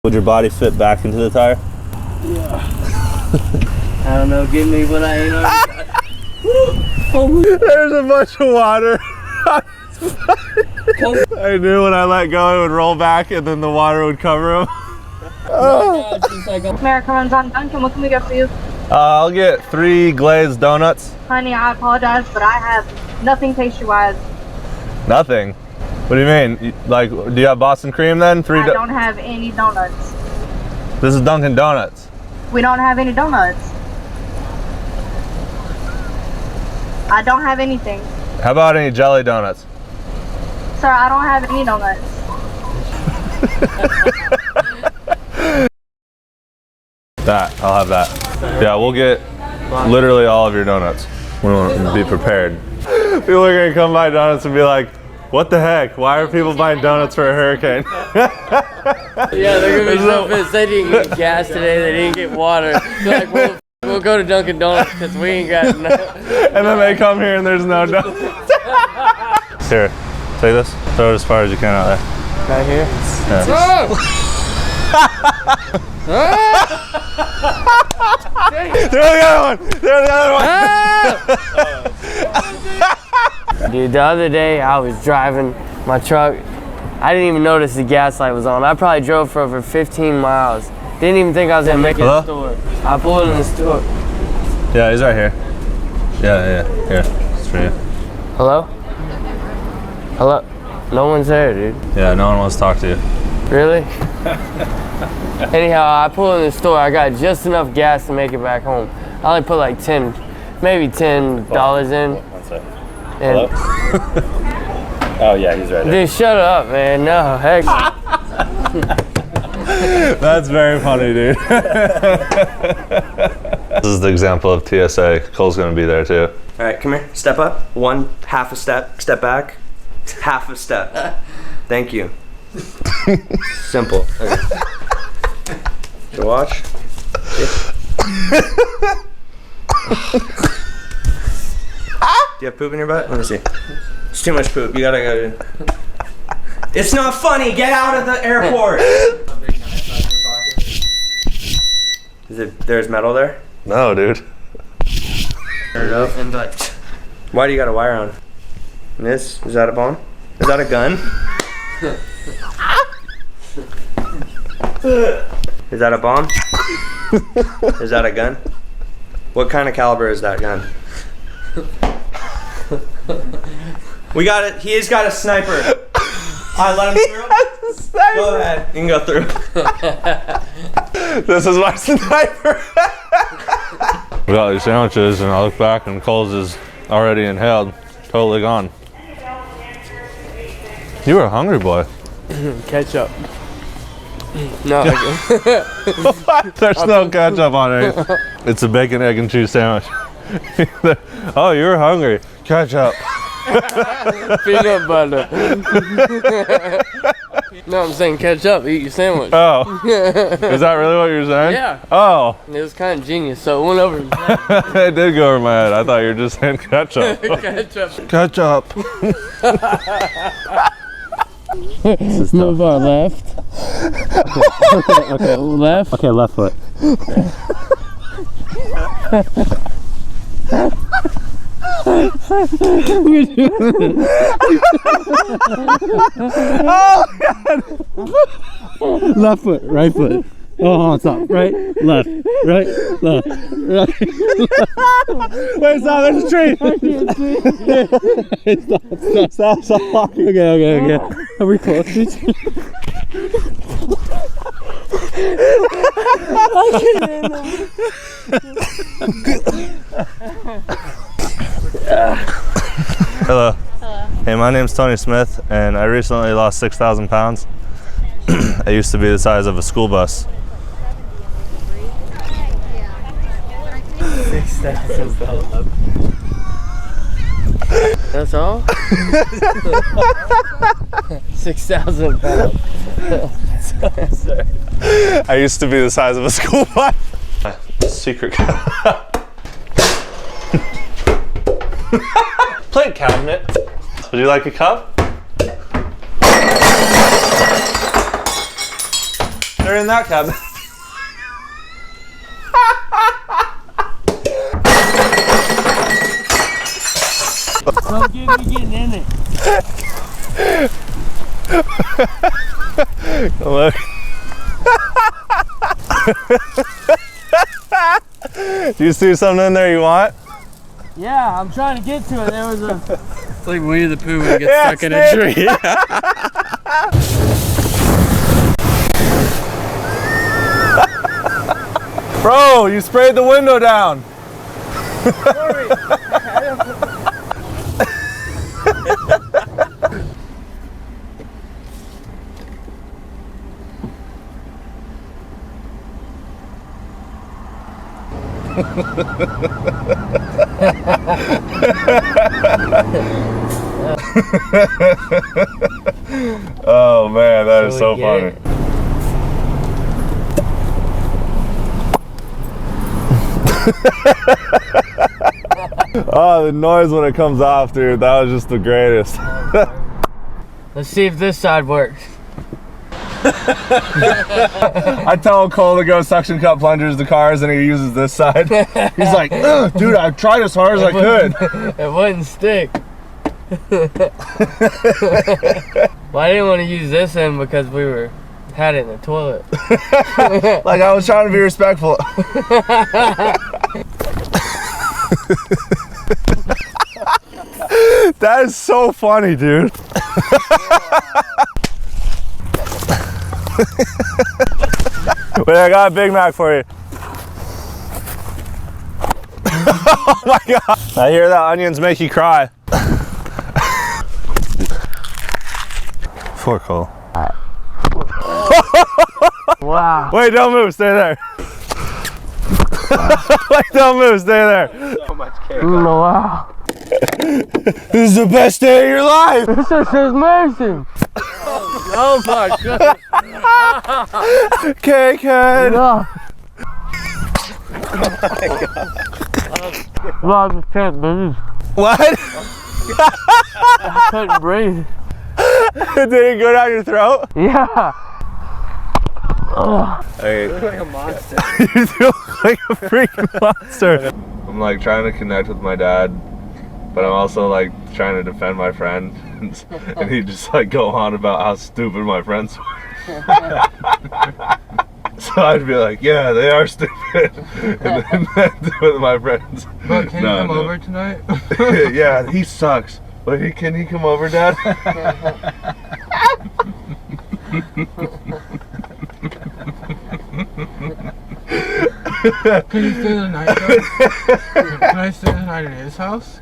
Would your body fit back into the tire? Yeah. I don't know, give me what I ain't already got. There's a bunch of water. I knew when I let go it would roll back and then the water would cover him. America runs on Dunkin. What can we get for you? I'll get 3 glazed donuts. Honey, I apologize, but I have nothing pastry-wise. Nothing? What do you mean? Like, do you have Boston cream then? I don't have any donuts. This is Dunkin' Donuts. We don't have any donuts. I don't have anything. How about any jelly donuts? Sir, I don't have any donuts. I'll have that. Yeah, we'll get literally all of your donuts. We want to be prepared. People are gonna come buy donuts and be like, what the heck? Why are people buying donuts for a hurricane? Yeah, they're gonna be so pissed. They didn't get gas today, they didn't get water. They're like, we'll go to Dunkin' Donuts because we ain't got enough. And then they come here and there's no donuts. Here, take this. Throw it as far as you can out there. Right here? Yeah. Throw the other one! Throw the other one! Dude, the other day I was driving my truck. I didn't even notice the gas light was on. I probably drove for over 15 miles. Didn't even think I was gonna make it to the store. I pulled in the store. Yeah, he's right here. Yeah, here. It's for you. Hello? Hello? No one's there, dude. Yeah, no one wants to talk to you. Really? Anyhow, I pulled in the store. I got just enough gas to make it back home. I only put like maybe $10 in. One sec. And Oh yeah, he's right there. dude, shut up, man. No, heck. That's very funny, dude. This is the example of TSA. Cole's gonna be there too. All right, come here. Step up. 1 half a step. Step back. Half a step. Thank you. Simple. Okay. To watch. Yeah. Do you have poop in your butt? Let me see. It's too much poop. You gotta go. It's not funny. Get out of the airport. There's metal there? No, dude. Turn it up and like. Why do you got a wire on? And this? Is that a bomb? Is that a gun? Is that a bomb? Is that a gun? What kind of caliber is that gun? We got it. He's got a sniper. I let him through. Go ahead. You can go through. This is my sniper. We got these sandwiches, and I look back, and Cole's is already inhaled, totally gone. You were a hungry boy. Ketchup. No. There's no ketchup on it. It's a bacon, egg, and cheese sandwich. Oh, you were hungry. Ketchup. Peanut butter. No, I'm saying ketchup. Eat your sandwich. Oh. Is that really what you're saying? Yeah. Oh. It was kind of genius, so it went over. It did go over my head. I thought you were just saying ketchup. Ketchup. Ketchup. Move our left. Okay, left. Okay, left foot. Oh, God. Left foot, right foot. Oh, stop. Right, left, right, left, right. Wait, stop, there's a tree. I can't see. Stop walking. Okay. Are we close to each other? I can't handle Hello. Hello. Hey, my name's Tony Smith, and I recently lost 6,000 pounds. I used to be the size of a school bus. 6,000 pounds. That's all? 6,000 pounds. Sorry. I used to be the size of a school bus. Secret plate cabinet. Would you like a cup? There They're in that cabinet. Don't get me getting in it. Look. Do you see something in there you want? Yeah, I'm trying to get to it. There was a. It's like Winnie the Pooh when he gets stuck in a tree. Bro, you sprayed the window down. Sorry. Oh man, that is so funny. Oh, the noise when it comes off, dude. That was just the greatest. Let's see if this side works. I tell Cole to go suction cup plungers the cars and he uses this side. He's like, dude, I tried as hard as I could. It wouldn't stick. Well, I didn't want to use this end because we had it in the toilet. Like I was trying to be respectful. That is so funny, dude. Wait, I got a Big Mac for you. Oh my god. I hear that onions make you cry. Poor Cole. Wow. Wait, don't move, stay there. Wait, don't move, stay there. So much cake. Wow. This is the best day of your life. This is his mercy. Oh my god. Cake head. No. Well, I just can't breathe. What? I couldn't breathe. Did it go down your throat? Yeah. Hey, You look like a monster. you look like a freaking monster. I'm like trying to connect with my dad, but I'm also like trying to defend my friend, and he just like go on about how stupid my friends were. So I'd be like, yeah, they are stupid, and then with my friends. But can you come over tonight? Yeah, he sucks. But can he come over, Dad? Can you stay the night though? Can I stay the night at his house?